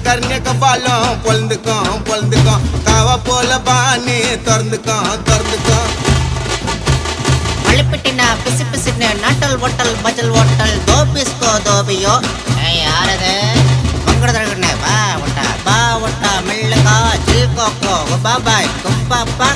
கர்ணியக்க பாலம் பொழுந்துக்கும் காவா போல பாணி திறந்துக்கும் மழிப்பிட்டினா பிசு பிசுன்னு நாட்டல் ஓட்டல் பஜல் ஓட்டல் தோபிஸ்கோ தோபியோ யாரது பங்கடதழகண்ணே பா ஒட்டா மெல்லுகா ஜில் கோக்கோ பாபாய் குப்பாப்பா